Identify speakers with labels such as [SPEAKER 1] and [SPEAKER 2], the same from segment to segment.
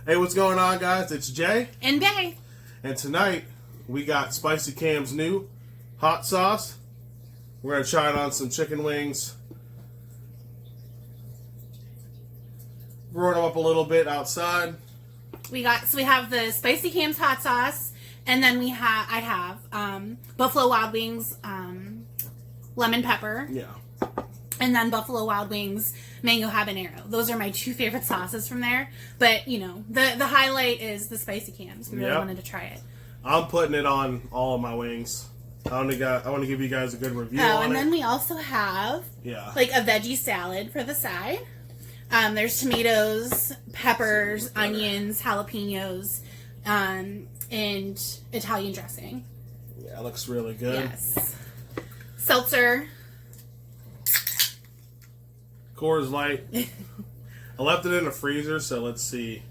[SPEAKER 1] Hey, what's going on, guys? It's Jay.
[SPEAKER 2] And Bae.
[SPEAKER 1] And tonight, we got Spicy Cam's new hot sauce. We're going to try it on some chicken wings. Roll them up a little bit outside.
[SPEAKER 2] We have the Spicy Cam's hot sauce, and then I have Buffalo Wild Wings lemon pepper.
[SPEAKER 1] Yeah.
[SPEAKER 2] And then Buffalo Wild Wings mango habanero. Those are my two favorite sauces from there. But, you know, the highlight is the Spicy Cam's. We really wanted to try it.
[SPEAKER 1] I'm putting it on all of my wings. I want to give you guys a good review on it.
[SPEAKER 2] And then we also have like a veggie salad for the side. There's tomatoes, peppers, onions, jalapenos, and Italian dressing.
[SPEAKER 1] Yeah, it looks really good.
[SPEAKER 2] Yes. Seltzer.
[SPEAKER 1] Coors Light. I left it in the freezer, so let's see.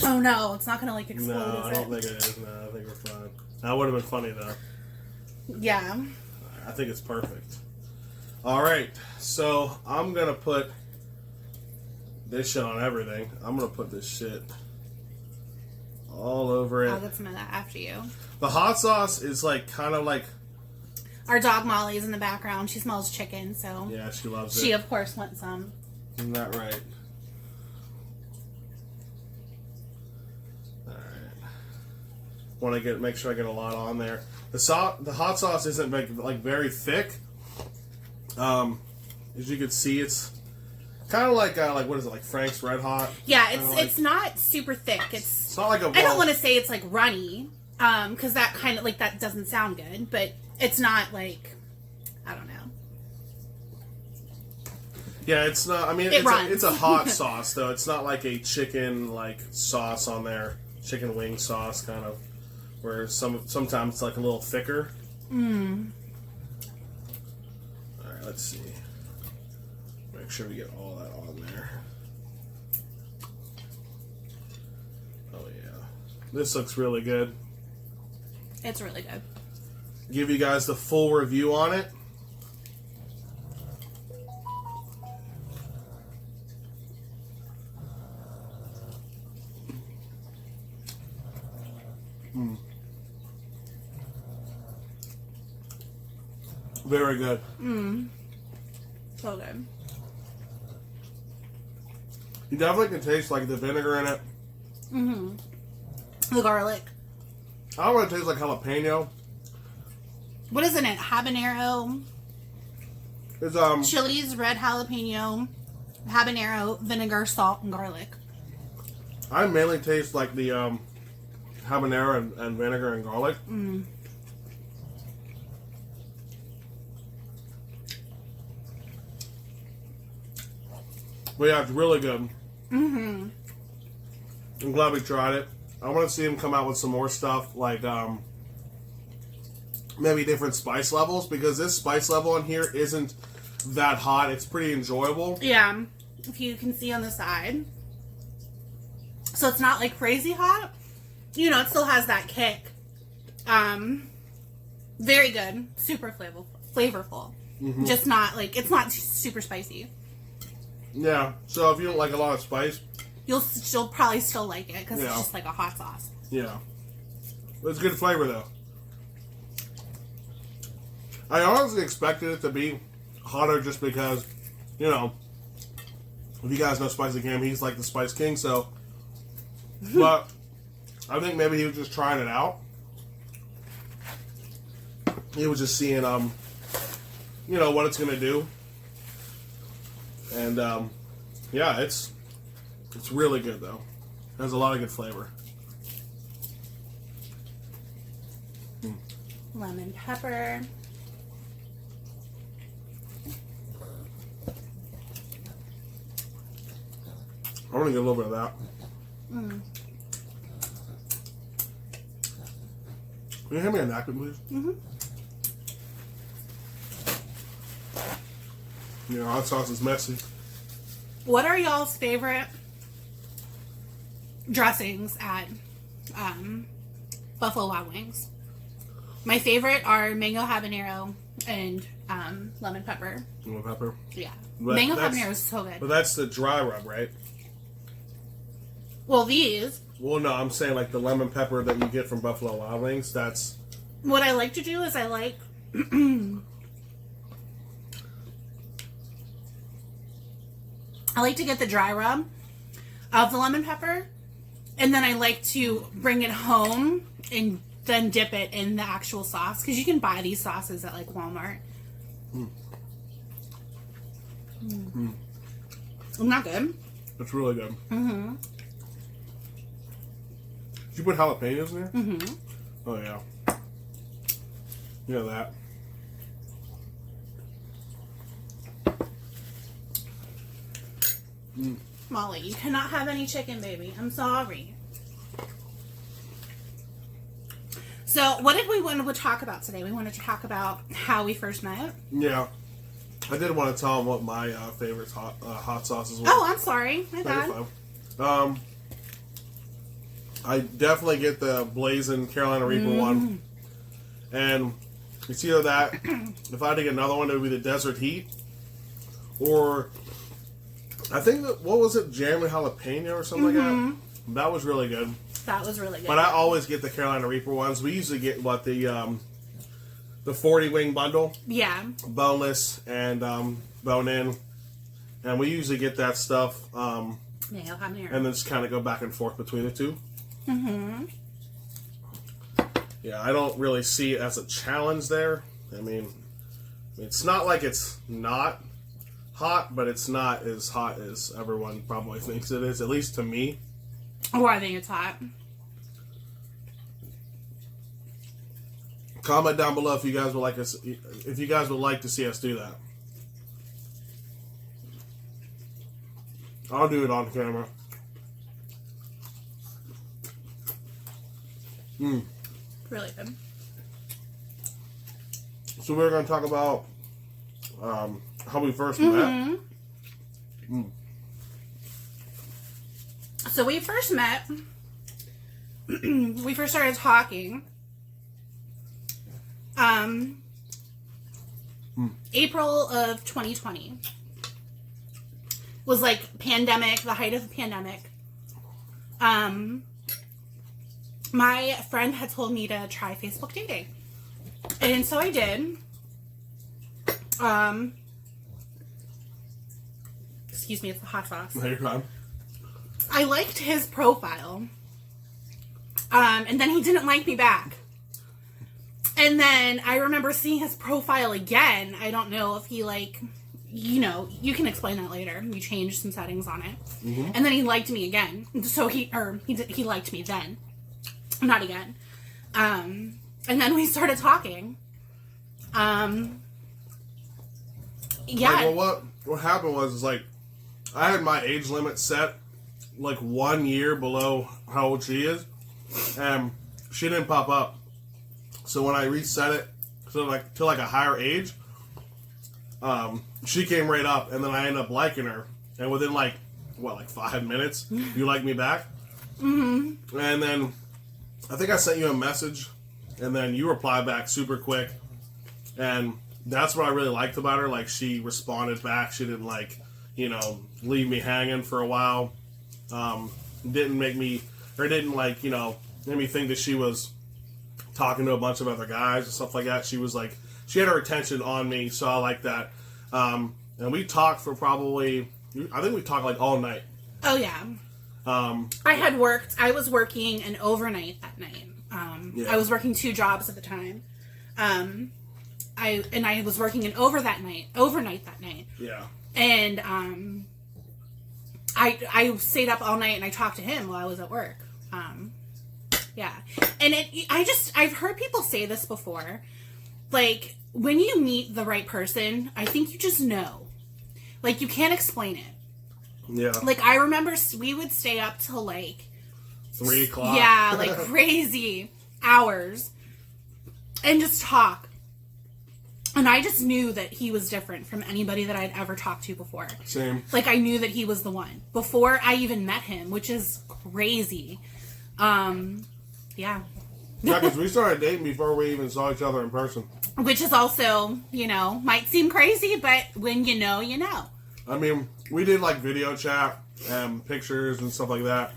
[SPEAKER 2] Oh no, it's not gonna like explode.
[SPEAKER 1] No, I don't think it is. No, I think we're fine. That would have been funny though.
[SPEAKER 2] Yeah.
[SPEAKER 1] I think it's perfect. All right, so I'm gonna put this shit on everything. I'm gonna put this shit all over it.
[SPEAKER 2] I'll get some of that after you.
[SPEAKER 1] The hot sauce is like kind of like.
[SPEAKER 2] Our dog Molly's in the background. She smells chicken, so
[SPEAKER 1] yeah, she loves it.
[SPEAKER 2] She of course wants some.
[SPEAKER 1] Isn't that right? All right. Want to make sure I get a lot on there. The hot sauce isn't like very thick. As you can see, it's kind of like what is it, like Frank's Red Hot?
[SPEAKER 2] Yeah, it's not super thick. It's
[SPEAKER 1] not like a.
[SPEAKER 2] I don't want to say it's like runny, because that kind of like that doesn't sound good, but it's not like, I don't know.
[SPEAKER 1] Yeah, it's not. I mean, it's a hot sauce though. It's not like a chicken like sauce on there, chicken wing sauce kind of, where sometimes it's like a little thicker. All right, let's see. Make sure we get all that on there. Oh yeah, this looks really good.
[SPEAKER 2] It's really good.
[SPEAKER 1] Give you guys the full review on it. Very good.
[SPEAKER 2] So good.
[SPEAKER 1] You definitely can taste like the vinegar in it.
[SPEAKER 2] The garlic.
[SPEAKER 1] I don't want to taste like jalapeno.
[SPEAKER 2] What is in it? Habanero.
[SPEAKER 1] It's
[SPEAKER 2] chilies, red jalapeno, habanero, vinegar, salt, and garlic.
[SPEAKER 1] I mainly taste like the habanero and vinegar and garlic. But yeah, it's really good. I'm glad we tried it. I want to see him come out with some more stuff, like maybe different spice levels, because this spice level in here isn't that hot. It's pretty enjoyable.
[SPEAKER 2] Yeah, if you can see on the side. So it's not like crazy hot. You know, it still has that kick. Very good. Super flavorful. Just not like, it's not super spicy.
[SPEAKER 1] Yeah, so if you don't like a lot of spice,
[SPEAKER 2] you'll probably still like it, because it's just like a hot sauce.
[SPEAKER 1] Yeah. But it's good flavor, though. I honestly expected it to be hotter just because, you know, if you guys know Spicy Cam, he's like the Spice King, so. But I think maybe he was just trying it out. He was just seeing, you know, what it's going to do. And, yeah, it's really good, though. It has a lot of good flavor.
[SPEAKER 2] Lemon pepper.
[SPEAKER 1] I want to get a little bit of that. Can you hand me a napkin, please? You know, hot sauce is messy.
[SPEAKER 2] What are y'all's favorite dressings at Buffalo Wild Wings? My favorite are mango habanero and lemon pepper.
[SPEAKER 1] Lemon pepper?
[SPEAKER 2] Yeah.
[SPEAKER 1] But
[SPEAKER 2] mango habanero is so good.
[SPEAKER 1] But that's the dry rub, right?
[SPEAKER 2] Well, these.
[SPEAKER 1] Well, no, I'm saying like the lemon pepper that you get from Buffalo Wild Wings. That's
[SPEAKER 2] what I like to do is I like. I like to get the dry rub of the lemon pepper, and then I like to bring it home and then dip it in the actual sauce, because you can buy these sauces at like Walmart. Isn't that good?
[SPEAKER 1] That's really good. Mm-hmm. Did you put jalapenos in there? Mm-hmm. Oh, yeah. That.
[SPEAKER 2] Molly, you cannot have any chicken, baby. I'm sorry. So, what did we want to talk about today? We wanted to talk about how we first met.
[SPEAKER 1] Yeah. I did want to tell them what my favorite hot sauces were.
[SPEAKER 2] Oh, I'm sorry. My bad.
[SPEAKER 1] I definitely get the Blazing Carolina Reaper one. And it's either that, if I had to get another one, it would be the Desert Heat. Or, I think, what was it? Jam and Jalapeno or something like that? That was really good.
[SPEAKER 2] That was really good.
[SPEAKER 1] But I always get the Carolina Reaper ones. We usually get, the 40 wing bundle.
[SPEAKER 2] Yeah.
[SPEAKER 1] Boneless and bone in. And we usually get that stuff. And then just kind of go back and forth between the two. Mm-hmm. Yeah, I don't really see it as a challenge there. I mean, it's not like it's not hot, but it's not as hot as everyone probably thinks it is, at least to me.
[SPEAKER 2] Oh, I think it's hot.
[SPEAKER 1] Comment down below if you guys would like us, if you guys would like to see us do that. I'll do it on camera.
[SPEAKER 2] Really good.
[SPEAKER 1] So we're going to talk about how we first met.
[SPEAKER 2] So we first met. We first started talking. April of 2020 was like pandemic, the height of the pandemic. My friend had told me to try Facebook dating, and so I did. Excuse me, it's the hot sauce.
[SPEAKER 1] No, you're fine.
[SPEAKER 2] I liked his profile, and then he didn't like me back. And then I remember seeing his profile again. I don't know if he you can explain that later. You changed some settings on it, and then he liked me again. So he liked me then, not again. And then we started talking. Yeah.
[SPEAKER 1] Well, what happened was like I had my age limit set like 1 year below how old she is, and she didn't pop up. So when I reset it to like a higher age, she came right up, and then I ended up liking her. And within like 5 minutes, you liked me back. Mm-hmm. And then I think I sent you a message, and then you replied back super quick. And that's what I really liked about her. Like, she responded back. She didn't leave me hanging for a while. Didn't make me make me think that she was talking to a bunch of other guys and stuff like that. She was like, she had her attention on me, so I like that. And we talked for I think we talked like all night.
[SPEAKER 2] Oh yeah. I was working an overnight that night.
[SPEAKER 1] Yeah.
[SPEAKER 2] I was working 2 jobs at the time. I was working an overnight that night. Yeah. And I stayed up all night and I talked to him while I was at work. Yeah. And I've heard people say this before. Like, when you meet the right person, I think you just know. Like, you can't explain it.
[SPEAKER 1] Yeah.
[SPEAKER 2] Like, I remember we would stay up till like
[SPEAKER 1] 3 o'clock.
[SPEAKER 2] Yeah, like crazy hours. And just talk. And I just knew that he was different from anybody that I'd ever talked to before.
[SPEAKER 1] Same.
[SPEAKER 2] Like, I knew that he was the one before I even met him, which is crazy. Yeah.
[SPEAKER 1] Yeah, because we started dating before we even saw each other in person.
[SPEAKER 2] Which is also, might seem crazy, but when you know, you know.
[SPEAKER 1] I mean, we did like video chat and pictures and stuff like that.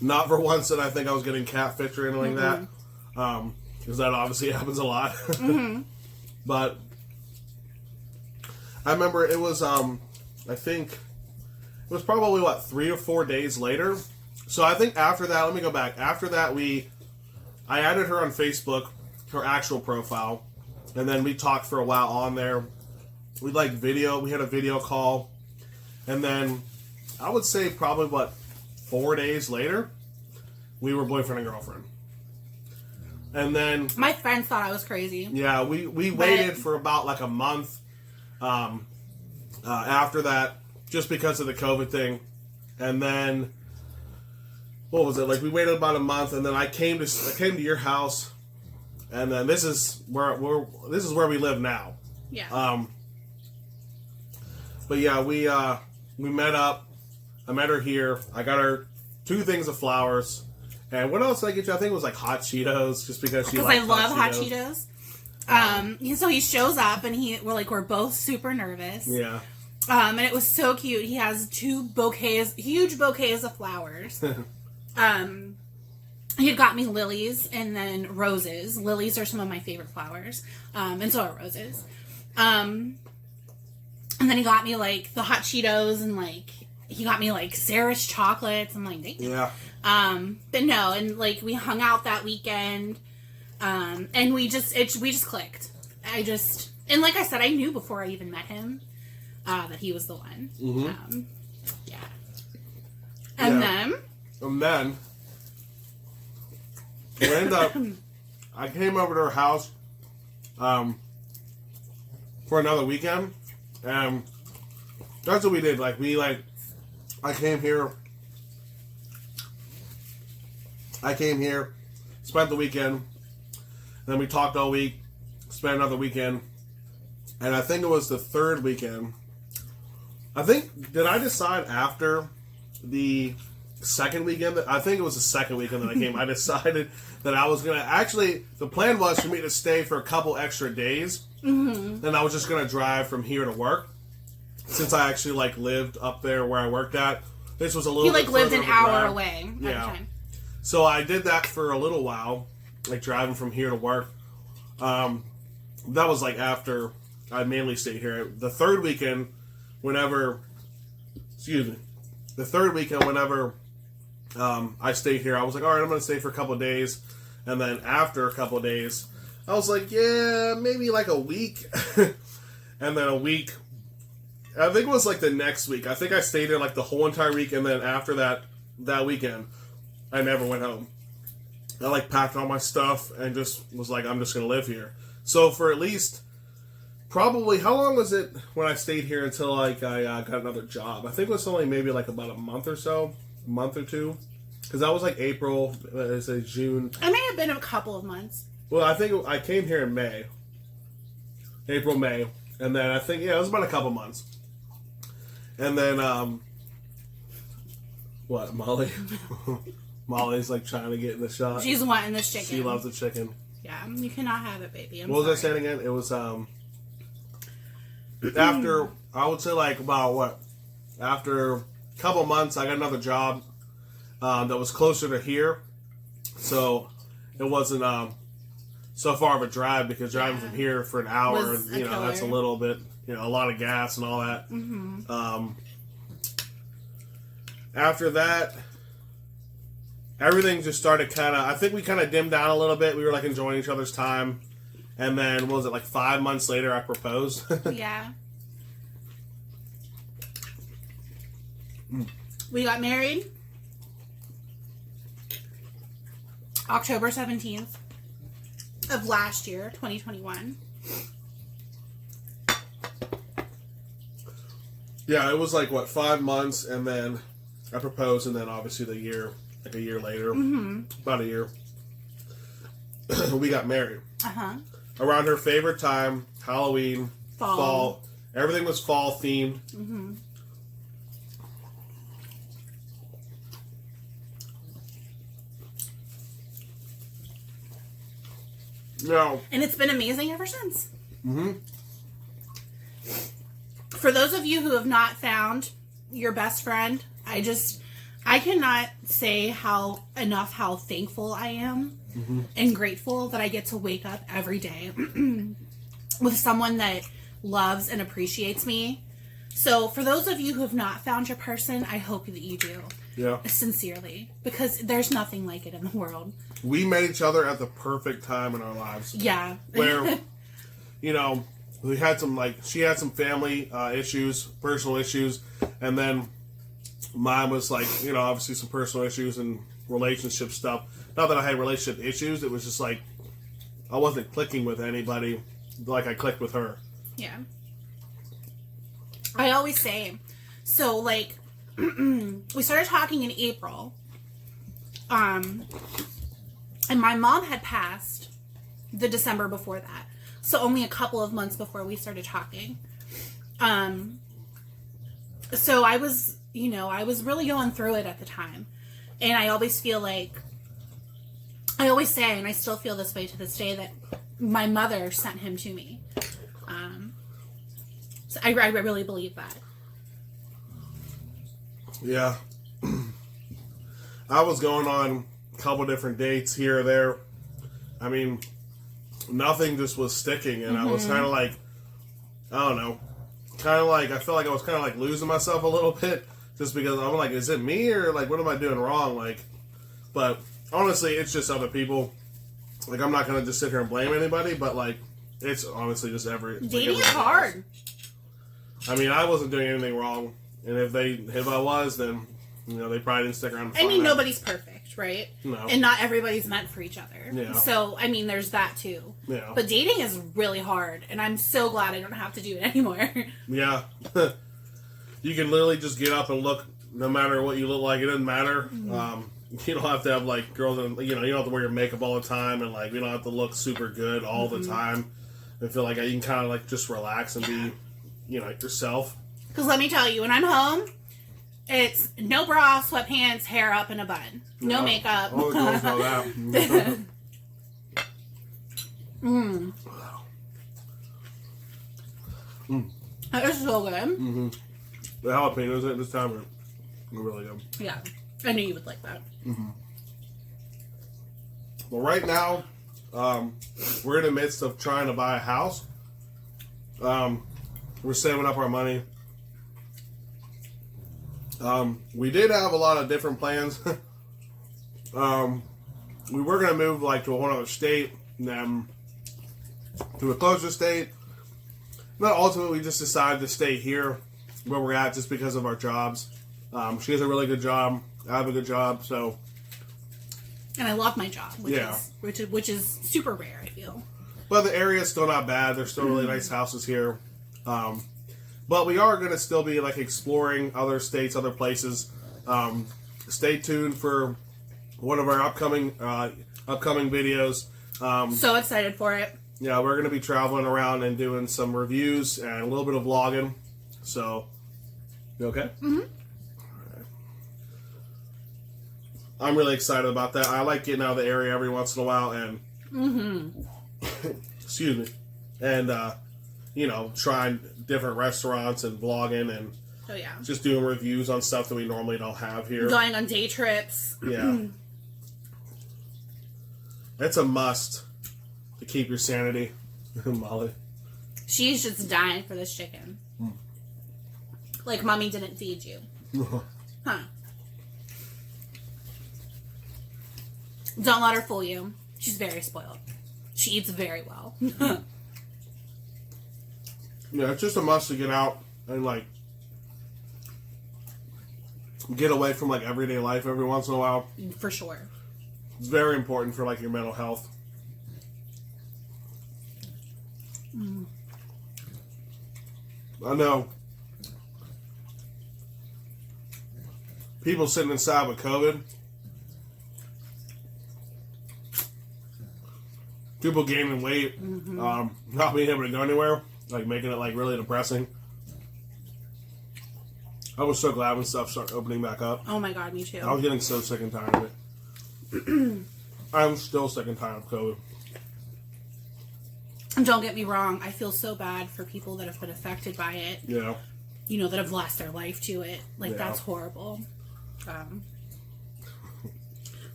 [SPEAKER 1] Not for once that I think I was getting catfished or anything like that, because that obviously happens a lot. But I remember it was, I think it was probably, 3 or 4 days later. So I think after that, let me go back. After that, I added her on Facebook, her actual profile, and then we talked for a while on there. We had a video call, and then I would say probably 4 days later, we were boyfriend and girlfriend. And then
[SPEAKER 2] my friends thought I was crazy.
[SPEAKER 1] Yeah, we waited for about a month after that, just because of the COVID thing, and then what was it? We waited about a month, and then I came to your house, and then this is where we live now.
[SPEAKER 2] Yeah.
[SPEAKER 1] But yeah, we met up. I met her here. I got her 2 things of flowers. And what else did I get you? I think it was hot Cheetos, just because she liked
[SPEAKER 2] I love hot Cheetos. So he shows up, and we're both super nervous.
[SPEAKER 1] Yeah.
[SPEAKER 2] And it was so cute. He has 2 huge bouquets of flowers. He had got me lilies and then roses. Lilies are some of my favorite flowers. And so are roses. And then he got me the hot Cheetos, and he got me Sarah's chocolates. I'm like, dang.
[SPEAKER 1] Yeah.
[SPEAKER 2] But no, and we hung out that weekend, and we just clicked. And like I said, I knew before I even met him, that he was the one.
[SPEAKER 1] Mm-hmm.
[SPEAKER 2] Yeah. And
[SPEAKER 1] then we ended up, I came over to her house, for another weekend, and that's what we did. I came here, spent the weekend, then we talked all week, spent another weekend, and I think it was the 3rd weekend. Did I decide after the 2nd weekend? I think it was the 2nd weekend that I came. I decided that I was going to, actually, the plan was for me to stay for a couple extra days, and I was just going to drive from here to work, since I actually, lived up there where I worked at. This was a little bit
[SPEAKER 2] lived
[SPEAKER 1] further
[SPEAKER 2] an
[SPEAKER 1] of a
[SPEAKER 2] hour
[SPEAKER 1] drive.
[SPEAKER 2] away at the time.
[SPEAKER 1] So I did that for a little while, driving from here to work. That was after I mainly stayed here. The 3rd weekend, whenever I stayed here, I was all right, I'm going to stay for a couple of days. And then after a couple of days, I was yeah, maybe a week. And then a week, I think it was the next week. I think I stayed there the whole entire week, and then after that weekend, I never went home. I packed all my stuff and just was I'm just going to live here. So for at least, probably, how long was it when I stayed here until I got another job? I think it was only maybe about a month or so, a month or 2. Because that was April, let's say June.
[SPEAKER 2] It may have been a couple of months.
[SPEAKER 1] Well, I think I came here in May. April, May. And then I think, it was about a couple months. And then, what, Molly? Molly's trying to get in the shot.
[SPEAKER 2] She's wanting this chicken.
[SPEAKER 1] She loves the chicken.
[SPEAKER 2] Yeah, you cannot have it, baby.
[SPEAKER 1] What was I saying again? It was, after, I would say after a couple months, I got another job, that was closer to here. So, it wasn't, so far of a drive, because driving from here for an hour, that's a little bit, a lot of gas and all that. Mm-hmm. After that, everything just started I think we kind of dimmed down a little bit. We were enjoying each other's time. And then, what was it, 5 months later, I proposed?
[SPEAKER 2] Yeah. We got married October 17th of last year, 2021.
[SPEAKER 1] Yeah, it was 5 months, and then I proposed, and then obviously a year later, about a year, we got married.
[SPEAKER 2] Uh-huh.
[SPEAKER 1] Around her favorite time, Halloween, fall. Everything was fall themed. Mm-hmm. No.
[SPEAKER 2] And it's been amazing ever since.
[SPEAKER 1] Mm-hmm.
[SPEAKER 2] For those of you who have not found your best friend, I cannot say how thankful I am and grateful that I get to wake up every day with someone that loves and appreciates me. So for those of you who have not found your person, I hope that you do.
[SPEAKER 1] Yeah.
[SPEAKER 2] Sincerely. Because there's nothing like it in the world.
[SPEAKER 1] We met each other at the perfect time in our lives.
[SPEAKER 2] Yeah.
[SPEAKER 1] Where, you know, we had some, she had some family issues, personal issues, and then mine was, obviously some personal issues and relationship stuff. Not that I had relationship issues, it was just, I wasn't clicking with anybody like I clicked with her.
[SPEAKER 2] Yeah. I always say, so, we started talking in April, and my mom had passed the December before that, so only a couple of months before we started talking. So I was really going through it at the time, and I always feel I always say, and I still feel this way to this day, that my mother sent him to me. So I really believe that.
[SPEAKER 1] Yeah. I was going on a couple different dates here or there. I mean, nothing just was sticking, and I was kind of I don't know, I felt like I was kind of losing myself a little bit, just because I'm is it me, or what am I doing wrong? But honestly, it's just other people. I'm not going to just sit here and blame anybody, but it's honestly just
[SPEAKER 2] dating is hard.
[SPEAKER 1] I mean, I wasn't doing anything wrong, and if I was, then they probably didn't stick around.
[SPEAKER 2] I mean, nobody's perfect, right?
[SPEAKER 1] No,
[SPEAKER 2] and not everybody's meant for each other.
[SPEAKER 1] Yeah.
[SPEAKER 2] So I mean, there's that too.
[SPEAKER 1] Yeah.
[SPEAKER 2] But dating is really hard, and I'm so glad I don't have to do it anymore.
[SPEAKER 1] Yeah. You can literally just get up and look, no matter what you look like. It doesn't matter. You don't have to have girls, and you don't have to wear your makeup all the time, and you don't have to look super good all the time. I feel like you can kind of just relax and be, yourself.
[SPEAKER 2] Because let me tell you, when I'm home, it's no bra, sweatpants, hair up in a bun, no makeup.
[SPEAKER 1] All the girls know that.
[SPEAKER 2] That is so good.
[SPEAKER 1] The jalapenos at this time are really good.
[SPEAKER 2] Yeah, I knew you would like that.
[SPEAKER 1] Well, right now, we're in the midst of trying to buy a house. We're saving up our money. We did have a lot of different plans. We were going to move to a whole other state, and then to a closer state. But ultimately, we just decided to stay here where we're at just because of our jobs. She has a really good job. I have a good job, so.
[SPEAKER 2] And I love my job, which is super rare, I feel.
[SPEAKER 1] But the area's still not bad. There's still really nice houses here. But we are going to still be exploring other states, other places. Stay tuned for one of our upcoming videos.
[SPEAKER 2] So excited for it.
[SPEAKER 1] Yeah, we're going to be traveling around and doing some reviews and a little bit of vlogging. So, you okay?
[SPEAKER 2] Mm-hmm.
[SPEAKER 1] Right. I'm really excited about that. I like getting out of the area every once in a while and excuse me. And trying different restaurants and vlogging and just doing reviews on stuff that we normally don't have here.
[SPEAKER 2] Going on day trips.
[SPEAKER 1] Yeah. It's a must to keep your sanity, Molly.
[SPEAKER 2] She's just dying for this chicken. Mommy didn't feed you. Huh. Don't let her fool you. She's very spoiled. She eats very well.
[SPEAKER 1] Yeah, it's just a must to get out and get away from everyday life every once in a while.
[SPEAKER 2] For sure.
[SPEAKER 1] It's very important for your mental health. I know people sitting inside with COVID, people gaining weight, not being able to go anywhere, making it really depressing. I was so glad when stuff started opening back up.
[SPEAKER 2] Oh my god, me too.
[SPEAKER 1] I was getting so sick and tired of it. I'm still sick and tired of COVID.
[SPEAKER 2] Don't get me wrong, I feel so bad for people that have been affected by it.
[SPEAKER 1] Yeah.
[SPEAKER 2] That have lost their life to it. That's horrible.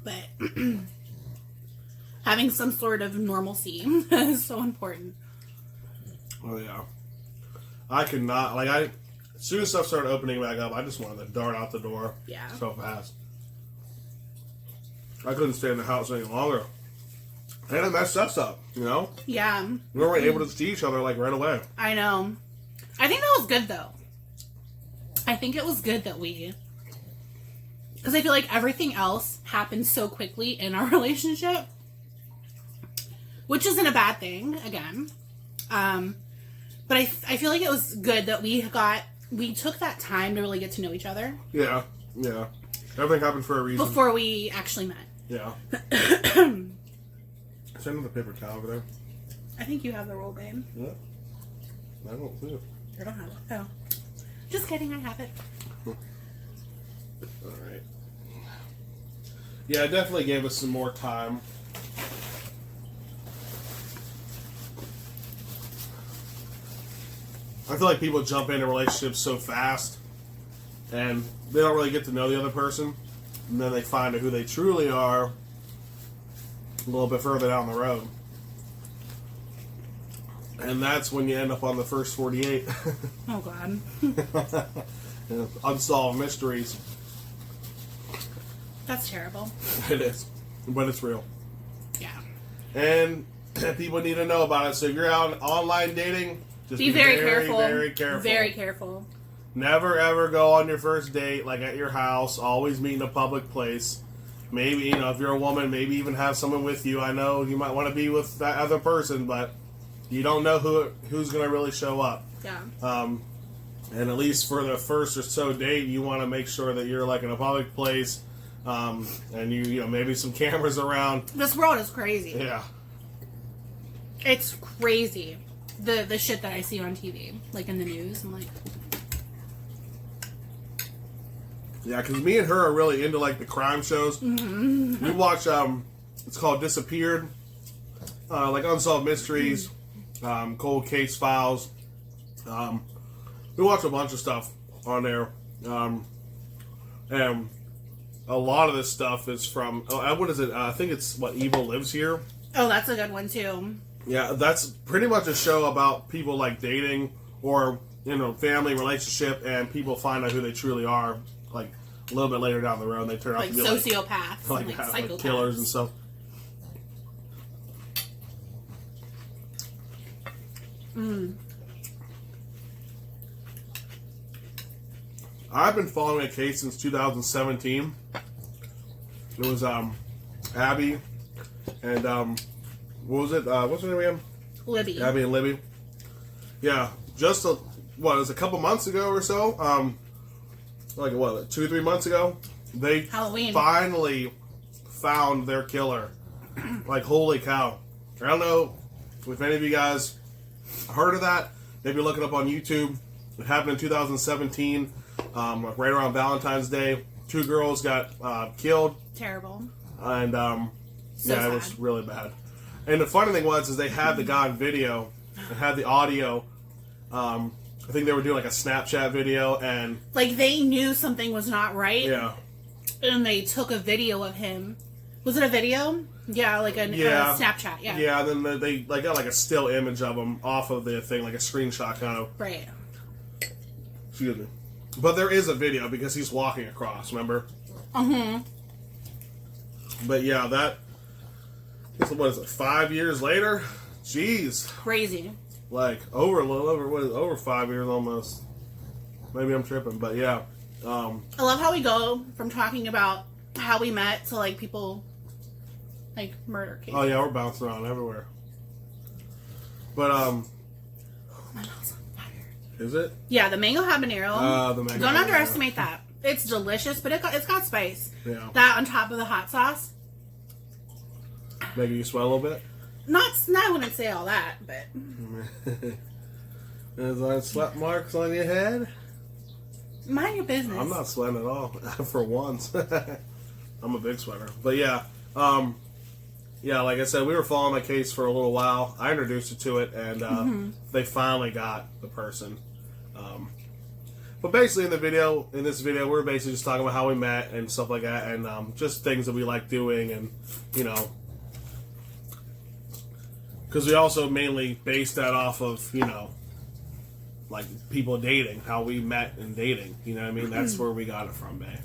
[SPEAKER 2] but having some sort of normalcy is so important.
[SPEAKER 1] Oh yeah, I could not as soon as stuff started opening back up, I just wanted to dart out the door.
[SPEAKER 2] Yeah,
[SPEAKER 1] so fast. I couldn't stay in the house any longer, and it messed us up. You know?
[SPEAKER 2] Yeah.
[SPEAKER 1] We weren't able to see each other like right away.
[SPEAKER 2] I know. I think that was good though. I think it was good that because I feel like everything else happened so quickly in our relationship, which isn't a bad thing, again. But I feel like it was good that we took that time to really get to know each other.
[SPEAKER 1] Yeah, yeah. Everything happened for a reason.
[SPEAKER 2] Before we actually met.
[SPEAKER 1] Yeah. Is there another paper towel over there?
[SPEAKER 2] I think you have the roll, babe.
[SPEAKER 1] Yeah. I don't see it.
[SPEAKER 2] I don't have it. Oh. Just kidding, I have it.
[SPEAKER 1] Alright. Yeah, it definitely gave us some more time. I feel like people jump into relationships so fast and they don't really get to know the other person, and then they find out who they truly are a little bit further down the road. And that's when you end up on the first 48.
[SPEAKER 2] Oh, God.
[SPEAKER 1] Unsolved mysteries.
[SPEAKER 2] That's terrible.
[SPEAKER 1] It is. But it's real.
[SPEAKER 2] Yeah.
[SPEAKER 1] And people need to know about it. So if you're out online dating, just
[SPEAKER 2] be very careful.
[SPEAKER 1] Very careful.
[SPEAKER 2] Very careful.
[SPEAKER 1] Never ever go on your first date like at your house. Always meet in a public place. Maybe, if you're a woman, maybe even have someone with you. I know you might want to be with that other person, but you don't know who's going to really show up.
[SPEAKER 2] Yeah.
[SPEAKER 1] And at least for the first or so date, you want to make sure that you're like in a public place, and you maybe some cameras around.
[SPEAKER 2] This world is crazy.
[SPEAKER 1] Yeah.
[SPEAKER 2] It's crazy. The shit that I see on TV, like in the news. I'm like,
[SPEAKER 1] yeah, because me and her are really into like the crime shows. Mm-hmm. We watch it's called Disappeared, like Unsolved Mysteries, Cold Case Files. We watch a bunch of stuff on there, and a lot of this stuff is from what is it? I think it's Evil Lives Here.
[SPEAKER 2] Oh, that's a good one too.
[SPEAKER 1] Yeah, that's pretty much a show about people like dating or family relationship, and people find out who they truly are like a little bit later down the road. And they turn out to be
[SPEAKER 2] sociopaths,
[SPEAKER 1] like
[SPEAKER 2] psychopaths,
[SPEAKER 1] killers and stuff. I've been following a case since 2017. It was Abby and what was it? What's her name again?
[SPEAKER 2] Libby.
[SPEAKER 1] Abby and Libby. Yeah, just it was a couple months ago or so. 2 or 3 months ago, they
[SPEAKER 2] Halloween
[SPEAKER 1] finally found their killer. Like, holy cow! I don't know if any of you guys heard of that. Maybe look it up on YouTube. It happened in 2017, right around Valentine's Day. 2 girls got killed.
[SPEAKER 2] Terrible.
[SPEAKER 1] And
[SPEAKER 2] So sad.
[SPEAKER 1] It was really bad. And the funny thing was, they had the guy on video and had the audio. I think they were doing like a Snapchat video, and
[SPEAKER 2] like they knew something was not right.
[SPEAKER 1] Yeah.
[SPEAKER 2] And they took a video of him. Was it a video? Yeah, like a Snapchat. Yeah.
[SPEAKER 1] Yeah. Then they got like a still image of him off of the thing, like a screenshot kind of.
[SPEAKER 2] Right.
[SPEAKER 1] Excuse me. But there is a video because he's walking across. Remember? But yeah, what is it? 5 years later? Jeez.
[SPEAKER 2] Crazy.
[SPEAKER 1] Like over 5 years almost. Maybe I'm tripping, but yeah.
[SPEAKER 2] I love how we go from talking about how we met to like people like murder cases.
[SPEAKER 1] Oh yeah, we're bouncing around everywhere. But
[SPEAKER 2] my mouth's on fire.
[SPEAKER 1] Is it?
[SPEAKER 2] Yeah, the mango habanero.
[SPEAKER 1] The mango
[SPEAKER 2] Don't
[SPEAKER 1] habanero.
[SPEAKER 2] underestimate that. It's delicious, but it's got spice.
[SPEAKER 1] Yeah.
[SPEAKER 2] That on top of the hot sauce.
[SPEAKER 1] Making you sweat a little bit?
[SPEAKER 2] I wouldn't say all that, but
[SPEAKER 1] Is there sweat marks on your head?
[SPEAKER 2] mind your business.
[SPEAKER 1] I'm not sweating at all, for once. I'm a big sweater. But yeah, like I said, we were following my case for a little while. I introduced you to it, and they finally got the person. But basically, in this video, we're basically just talking about how we met and stuff like that, and just things that we like doing, and because we also mainly base that off of like people dating, how we met and dating. You know what I mean? That's where we got it from, Bae.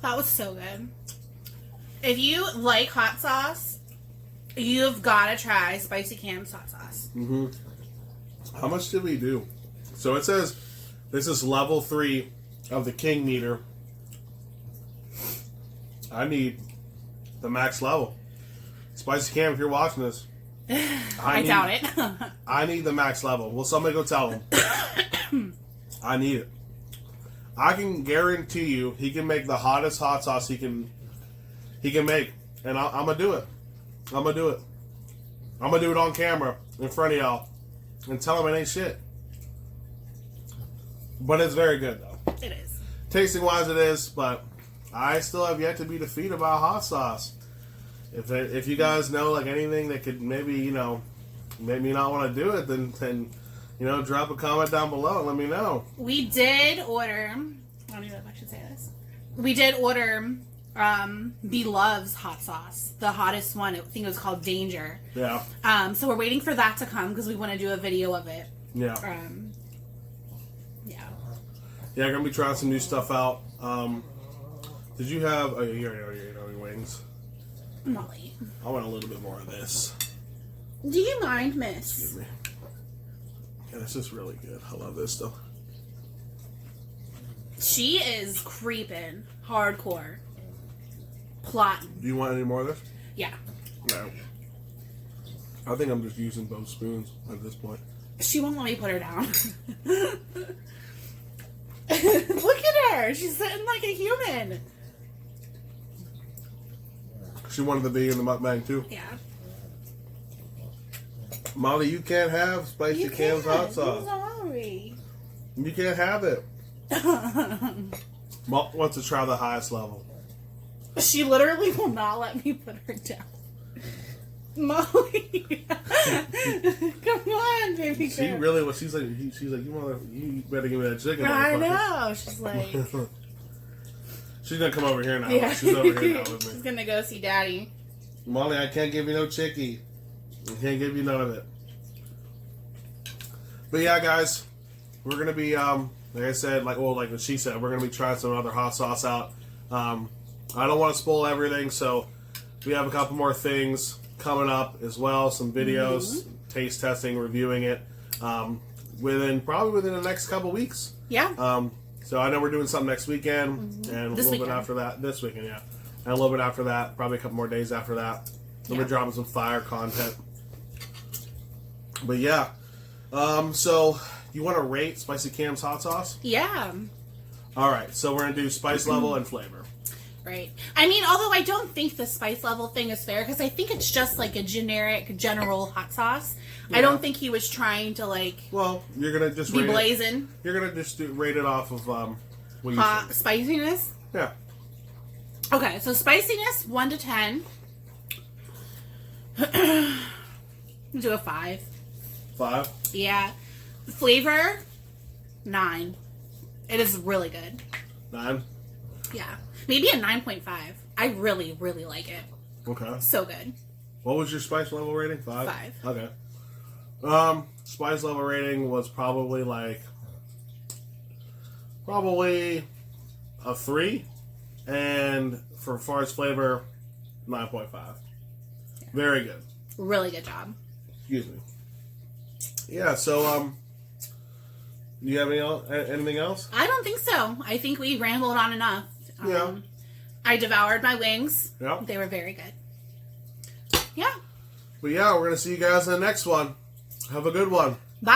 [SPEAKER 2] That was so good. If you like hot sauce, you've got to try Spicy Cam's hot sauce.
[SPEAKER 1] Mm-hmm. How much did we do? So it says this is level 3 of the King meter. I need the max level. Spicy Cam, if you're watching this,
[SPEAKER 2] I doubt it.
[SPEAKER 1] I need the max level. Will somebody go tell him? I need it. I can guarantee you he can make the hottest hot sauce he can make. And I'm going to do it. I'm going to do it. I'm going to do it on camera in front of y'all and tell him it ain't shit. But it's very good, though.
[SPEAKER 2] It is.
[SPEAKER 1] Tasting wise, it is, but I still have yet to be defeated by a hot sauce. If you guys know like anything that could maybe make me not want to do it, then drop a comment down below and let me know.
[SPEAKER 2] We did order. I don't even know if I should say this. We did order Belove's hot sauce, the hottest one. I think it was called Danger.
[SPEAKER 1] Yeah.
[SPEAKER 2] So we're waiting for that to come because we want to do a video of it.
[SPEAKER 1] Yeah.
[SPEAKER 2] Yeah.
[SPEAKER 1] Yeah, I'm gonna be trying some new stuff out. Did you have? Oh, you already ate all your wings.
[SPEAKER 2] Molly.
[SPEAKER 1] I want a little bit more of this.
[SPEAKER 2] Do you mind, miss?
[SPEAKER 1] Excuse me. Yeah, this is really good. I love this stuff.
[SPEAKER 2] She is creeping hardcore. Plotting.
[SPEAKER 1] Do you want any more of this?
[SPEAKER 2] Yeah.
[SPEAKER 1] No. I think I'm just using both spoons at this point.
[SPEAKER 2] She won't let me put her down. Look at her. She's sitting like a human.
[SPEAKER 1] She wanted to be in the mukbang too.
[SPEAKER 2] Yeah.
[SPEAKER 1] Molly, you can't have Spicy Cam's hot sauce.
[SPEAKER 2] I'm sorry.
[SPEAKER 1] You can't have it. Molly wants to try the highest level.
[SPEAKER 2] She literally will not let me put her down. Molly, come on, baby girl.
[SPEAKER 1] She really was. She's like, you better give me that chicken.
[SPEAKER 2] I know. She's like,
[SPEAKER 1] she's gonna come over here now.
[SPEAKER 2] Yeah.
[SPEAKER 1] She's over here now with me.
[SPEAKER 2] She's gonna go see Daddy.
[SPEAKER 1] Molly, I can't give you no chickie. I can't give you none of it. But yeah, guys, we're gonna be like I said, like what she said, we're gonna be trying some other hot sauce out. I don't want to spoil everything, so we have a couple more things coming up as well. Some videos, taste testing, reviewing it, probably within the next couple weeks.
[SPEAKER 2] Yeah.
[SPEAKER 1] So I know we're doing something next weekend, and a little bit after that, this weekend, yeah, and a little bit after that, probably a couple more days after that. We'll be dropping some fire content. But yeah, so you want to rate Spicy Cam's hot sauce?
[SPEAKER 2] Yeah.
[SPEAKER 1] All right, so we're gonna do spice level and flavor.
[SPEAKER 2] Right. I mean, although I don't think the spice level thing is fair because I think it's just like a generic, general hot sauce. Yeah. I don't think he was trying to
[SPEAKER 1] Well, you're gonna just
[SPEAKER 2] be blazing.
[SPEAKER 1] You're gonna just rate it off of what you
[SPEAKER 2] hot spiciness.
[SPEAKER 1] Yeah.
[SPEAKER 2] Okay, so spiciness 1 to 10. Do a 5.
[SPEAKER 1] 5.
[SPEAKER 2] Yeah. Flavor 9. It is really good.
[SPEAKER 1] 9.
[SPEAKER 2] Yeah. Maybe a 9.5. I really, really like it.
[SPEAKER 1] Okay.
[SPEAKER 2] So good.
[SPEAKER 1] What was your spice level rating? 5?
[SPEAKER 2] 5.
[SPEAKER 1] Okay. Spice level rating was probably a 3. And for far as flavor, 9.5. Yeah. Very good.
[SPEAKER 2] Really good job.
[SPEAKER 1] Excuse me. Yeah, so, do you have anything else?
[SPEAKER 2] I don't think so. I think we rambled on enough.
[SPEAKER 1] Yeah.
[SPEAKER 2] I devoured my wings.
[SPEAKER 1] Yeah.
[SPEAKER 2] They were very good. Yeah.
[SPEAKER 1] But yeah, we're going to see you guys in the next one. Have a good one.
[SPEAKER 2] Bye.